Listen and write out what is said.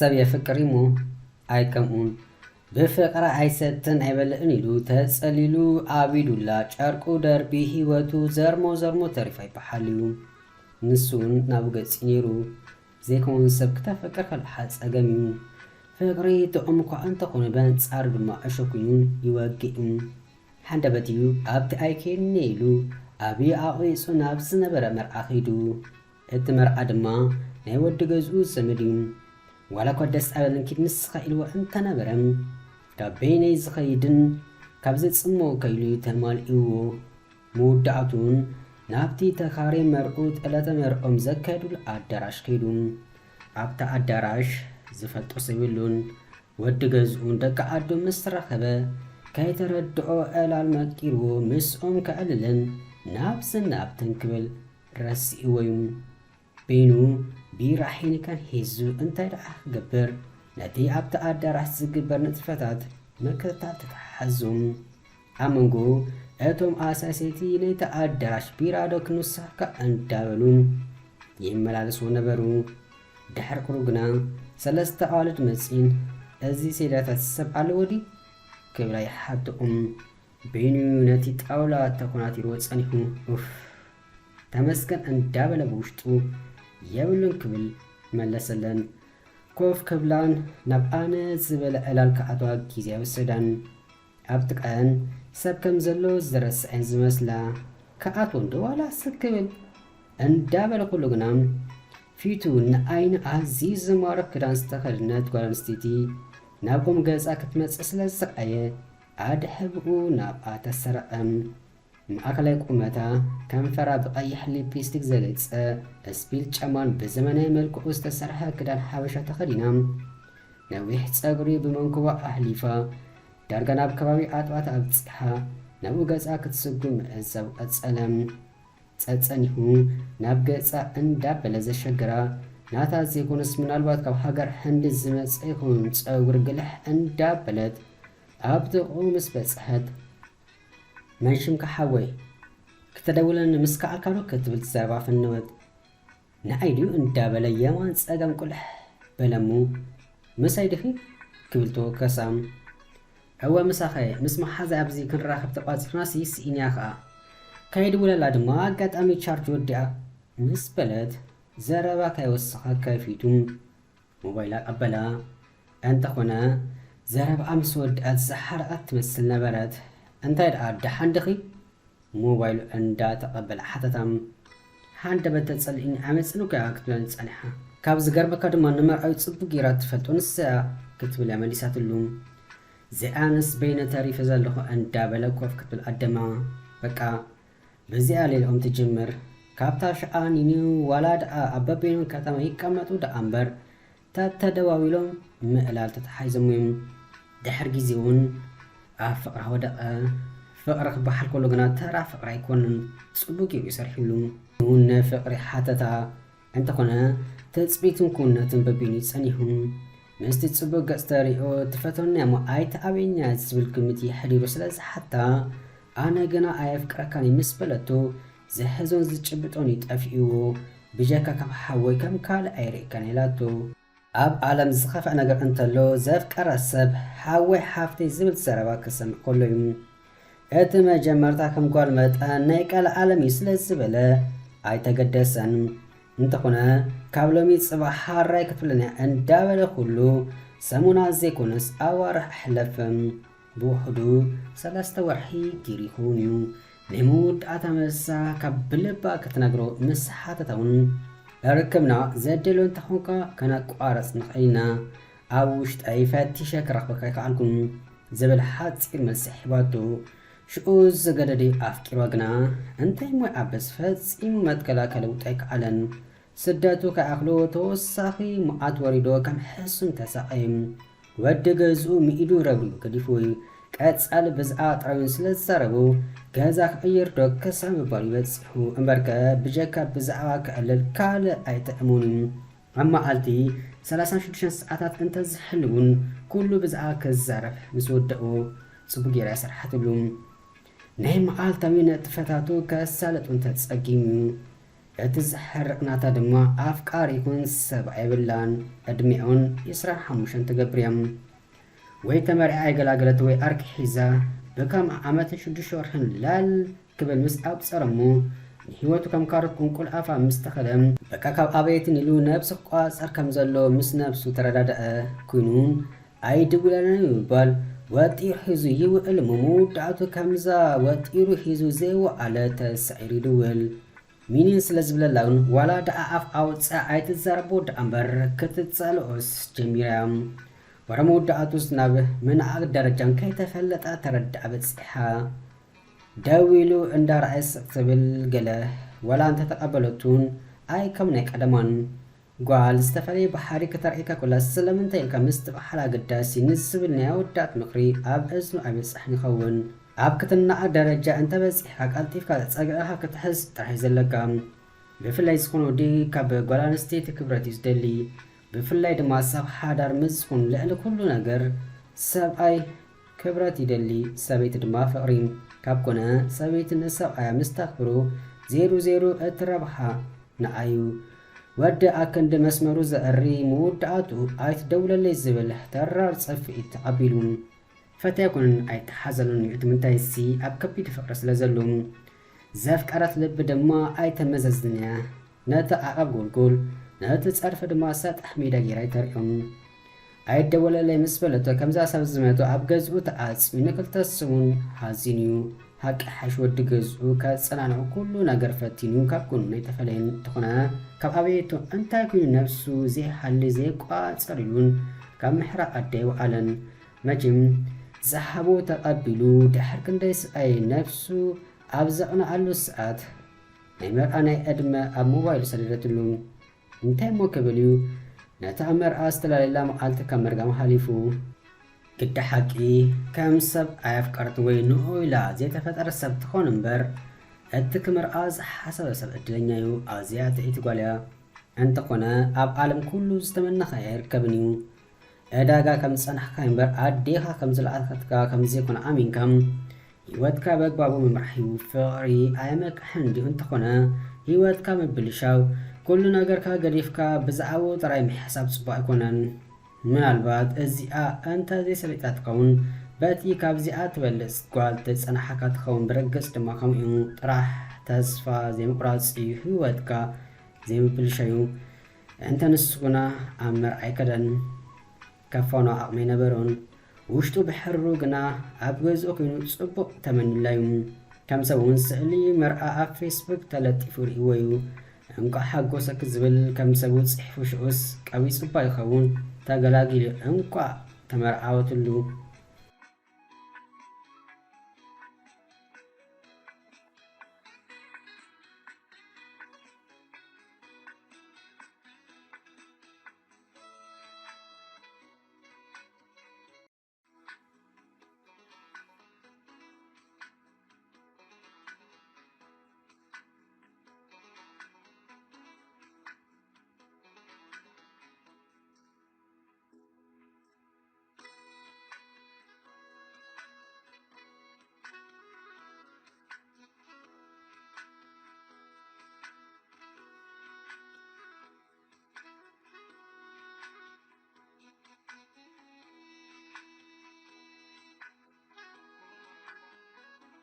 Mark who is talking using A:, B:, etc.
A: ሰብ የፍቅሪሙ አይቀምኡን ብፍቅራ አይሰትን አይበልዕን ኢሉ ተጸሊሉ አቢዱላ ጨርቁ ደርቢ ህይወቱ ዘርሞ ተሪፋ ይበሃል እዩ ንሱን ናብ ገጽ ነይሩ ዘይከውን ሰብ ክተፈቅር ከልሓ ጸገም እዩ ፍቅሪ ጥዑም እኳ እንተኾነ በንጻር ድማ እሸኩዩን ይወግእን ሓንደበት እዩ ኣብቲ ኣይከድኒ ኢሉ ኣብዪ ኣቑይፁ ናብ ዝነበረ መርዓ ኸይዱ እቲ መርዓ ድማ ናይ ወዲ ገዝኡ ዘመድ እዩ ዋላ እኳ ደስ ኣበለን ኪድ ንስኻ ኢልዎ እንተነበረም ካብ በይነይ ዝኸይድን ካብ ዘጽሞ ከይሉ ተማልእዎ መወዳእቱን ናብቲ ተኻሪ መርዑት ዕለተ መርዖም ዘካየዱሉ ኣዳራሽ ከይዱ ኣብታ ኣዳራሽ ዝፈልጦ ሰብ የሉን ወዲ ገዝኡን ደቂ ዓዱ ምስ ረኸበ ከይተረድኦ ዕላል መቂርዎ ምስኦም ከዕልልን ናብስን ናብትን ክብል ረሲእዎ እዩ በይኑ ቢራ ሒንካን ሒዙ እንታይ ደኣ ክገብር ነቲ ኣብቲ ኣዳራሽ ዝግበር ንጥፈታት ምክትታል ተተሓዙም ኣብ መንጎ እቶም ኣሳሰይቲ ነቲ ኣዳራሽ ቢራ ዶ ክንውሳካ እንዳበሉ ይመላለስዎ ነበሩ ድሕሪ ቁሩ ግና ሰለስተ ኣዋልድ መጺን እዚ ሴዳታት ሰብ ኣለዎ ዲ ክብላ ይሓድኦም በይኑ ነቲ ጣውላ ተኮናቲርዎ ጸኒሑ ተመስገን እንዳበለ ብውሽጡ የብሉን ክብል መለሰለን ኮፍ ክብላን ናብ ኣነ ዝበለ ዕላል ከኣትዋ ጊዜ ወሰዳን ኣብቲ ቀን ሰብ ከም ዘሎ ዝረስዐን ዝመስላ ከኣትዎ እንዶ ዋላ ሰብ ክብል እንዳበለ ኩሉ ግና ፊቱ ንኣይኒ ኣዝዩ ዝማርኽ ክዳን ዝተኸድነት ጓል ኣንስተይቲ ናብኦም ገጻ ክትመጽእ ስለ ዝሰቃየ ኣድሕብኡ ናብኣ ተሰረቐም ማእከላይ ቁመታ ከንፈራ ብቐይሕ ሊፕስቲክ ዘለጸ እስፒል ጫማን ብዘመናዊ መልክዑ ዝተሰርሐ ክዳን ሓበሻ ተኸዲና ነዊሕ ጸጉሪ ብመንኩባ ኣሕሊፋ ዳርጋ ናብ ከባቢ ኣጥዋት ኣብጽሓ ናብኡ ገጻ ክትስጉም ምዕዛብ ቀጸለም ጸጸኒሁ ናብ ገጻ እንዳበለ ዘሸገራ ናታ ዘይኮነስ ምናልባት ካብ ሃገር ህንዲ ዝመጸ ይኹን ጸጉሪ ግልሕ እንዳበለት ኣብ ጥቕኡ ምስ በጽሐት መንሽምካ ሓወይ ክተደውለን ምስ ከኣልካ ዶ ክትብል ትዛረባ ፍንወት ንኣይድዩ እንዳበለ የማን ጸገም ቁልሕ በለሙ ምሳይ ድኺ ክብልቶ ከሳም እወ ምሳኸ ምስ መሓዛ ኣብዚ ክንራኸብ ተቋፂርናሲ ስኢንያ ከዓ ከይድውለላ ድማ ኣጋጣሚ ቻርጅ ወዲኣ ምስ በለት ዘረባ ካይወስኻ ከፊቱ ሞባይል ኣቀበላ እንተኾነ ዘረባ ምስ ወድኣት ዝሓረቐት ትመስል ነበረት እንታይ ደኣ ደሓንድኺ ሞባይሉ እንዳተቐበለ ሓተታም ሓንደበት ተጸሊእኒ ዓመፅኑ ከያ ክትብለን ጸኒሓ ካብ ዝገርመካ ድማ ንመርዓዊ ጽቡቕ ጌራ ትፈልጦ ንስያ ክትብል መሊሳትሉ ዘኣንስ በይነ ተሪፈ ዘለኹ እንዳበለ ኮፍ ክትብል ኣደማ በቃ በዚኣ ሌልኦም ትጅምር ካብታ ሸኣኒኒ ዋላ ደኣ ኣብ በበይኖም ከተማ ይቀመጡ ደኣ እምበር ተተደዋዊሎም ምዕላል ተተሓይዞም እዮም ድሕሪ ጊዜ እውን ኣብ ፍቕራ ወደቐ ፍቕሪ ክበሃል ከሎ ግና ተራ ፍቕሪ ኣይኮነን ጽቡቕ ጌሩ ይሰርሒሉ እውን ፍቕሪ ሓተታ እንተኾነ ተጽቢትን ኩነትን በቢኑ ይጸኒሑ ምስቲ ጽቡቕ ገጽ ተሪኦ ትፈተውና እሞ ኣይተኣበኛ ዝብል ግምት ይሕዲሩ ስለ ዝሓታ ኣነ ግና ኣየፍቅረካኒ ምስ በለቶ ዝሕዞን ዝጭብጦን ይጠፊእዎ ብጀካ ካብ ሓወይ ከም ካልእ ኣይርኢካን ኢላቶ ኣብ ዓለም ዝኸፍዕ ነገር እንተሎ ዘፍቀረ ሰብ ሓወይ ሓፍተይ ዝብል ዘረባ ክሰምዕ ከሎ እዩ እቲ መጀመርታ ከም ጓል መጠን ናይ ቃል ዓለም እዩ ስለ ዝበለ ኣይተገደሰን እንተኾነ ካብ ሎሚ ጽባሕ ሓራይ ክትብለና እንዳበለ ኩሉ ሰሙና ዘይኮነስ ኣዋርሕ ኣሕለፈም ብውሕዱ 3 ወርሒ ጊሩ ይኸውን እዩ ናይ መወዳእታ መሳ ካብ ብልባ ክትነግሮ ምስ ሓተታውን ርክብና ዘደሎ እንተኾንካ ከነቋረፅ ንኽእል ኢና ኣብ ውሽጠይ ፈቲሸ ክረኽበካ ይከኣልኩም ዝብል ሓፂር መልሲ ሒባቶ ሽኡ ዝገደደ ኣፍቂሯ ግና እንታይ ሞይ ኣበስ ፈፂሙ መትከላከለ ውጣ ይከኣለን ስደቱ ከኣኽሎ ተወሳኺ መዓት ወሪዶ ከም ሕሱም ተሳቐይም ወዲ ገዝኡ ሚኢዱ ረብሪቡ ገዲፉ ቀጻል ብዛዕባ ጥራዩን ስለ ዝዛረቡ ገዛ ክቕይር ዶ ክሳብ ምባሉ ይበፂሑ እምበርከ ብጀካ ብዛዕባ ክዕልል ካልእ ኣይተእሙንን ኣብ መዓልቲ 36 ሰዓታት እንተዝሕልውን ኩሉ ብዛዕባ ክዛረብ ምስ ወደኡ ጽቡቕ ጌራ ይሰርሓትሉ ናይ መዓልታዊ ነጥፈታቱ ከሳለጡን ተጸጊሙ اتزحرقنا تدما أفكار يكون سبع بلان أدمعون يسرح حموشن تقبريم ويتمرع قلاقلت وي أرك حيزا بكم عامة شدو شورحن لال كبل مسأب صرمو هيوتو كم كارت كل أفا مستخدم بكاكاب أبيتن يلو نفس قواس أركم زلو مس نفسو ترداد كنون أي دولنا يبال واتير حيزو يوئل ممود دعتو كمزا واتيرو حيزو زيو على تسعير دول مينين سلزبل اللون ولا دعا أف أوتس عيت الزربو دعمبر كتتسالوس جميرام ورمود دعتوس نابه من عقد درجان كي تفلت أترد أبتسحا داويلو اندار عيس اقتبل قله ولا انت تقبلتون اي كمنك ادمان قوال استفالي بحاري كترعيكا كلا السلام انت يلكا مستبحلا قداسي نسبل نيا ودات مقري اب ازنو ابي صحني خون اب كتنا درجة انت بس حق الطيف كا تساقلها كتحز ترحيز اللقام بفلاي سخونو دي كاب قولان ستيت كبراتيس دلي بفلاي دما ساب حادار مزخون لأن كلو نقر ساب اي كبراتي دلي سابيت دما فقرين كابكونا سابيت النساء اي مستقبرو 00 اتربحا نعيو ود اكند مسمرو زأري مودعاتو ايت دولة اللي زبل ترار صفئت عبيلون فتاكون ايت حزلون يعتمنتاي سي اب كبيت فقرس لزلون زافك ارات لب دما ايت مززنيا ناتا اقاب قول ناتا تصرف دما سات احميدا جيراي تريون ايت دولة اللي مسبلتو كمزا سابزمتو اب غزو تقاس منكل تسمون حازينيو حق حش ود غزو كصنانو كله نغر فتينو كابكون نيتفلين تخنا كاب ابيتو انت كل نفسو زي حل زي قاصريون كم محرق اديو علن مجم زحبو تقبلو دحر كنديس اي نفسو ابزقنا على ساعات نمر انا ادم اب موبايل سددتلو انت مو كبليو نتامر استلال لا مقالت كمرغم حليفو قد حقي كم سب أفكارت وينو إلى زي تفتر سب تخون مبر التكمر آز حسب سب الدنيا يو آزيات إتقاليا أنت قنا أب عالم كله استمنى خير كبنيو أداغا كم سنح كايمبر أديها كم زلعات خطكا كم زيكون آمين كم يواتكا بقبابو ممرحيو فغري آيامك حندي أنت قنا يواتكا مبلشاو كل ناقركا قريفكا بزعاو تراي محساب صبا يكونان من البعض الزئاء أنت زي سبيتات قون باتي كاب زئاء تبلس قوالتس أنا حكات خون برقص دما خمئو راح تسفى زي مقراصي هواتكا زي مبلشايو أنت نسونا أمر عيكدن كفانا أقمي نبرون وشتو بحرو قنا أبغز أكينو تصبق تمن لايم كم سوون سألي مرأة فيسبوك تلاتيفور إيويو انقا حقو سكزبل كم سوون صحفو شعوس قوي صبا يخون تاقلاقي انقا تمرعاوتلو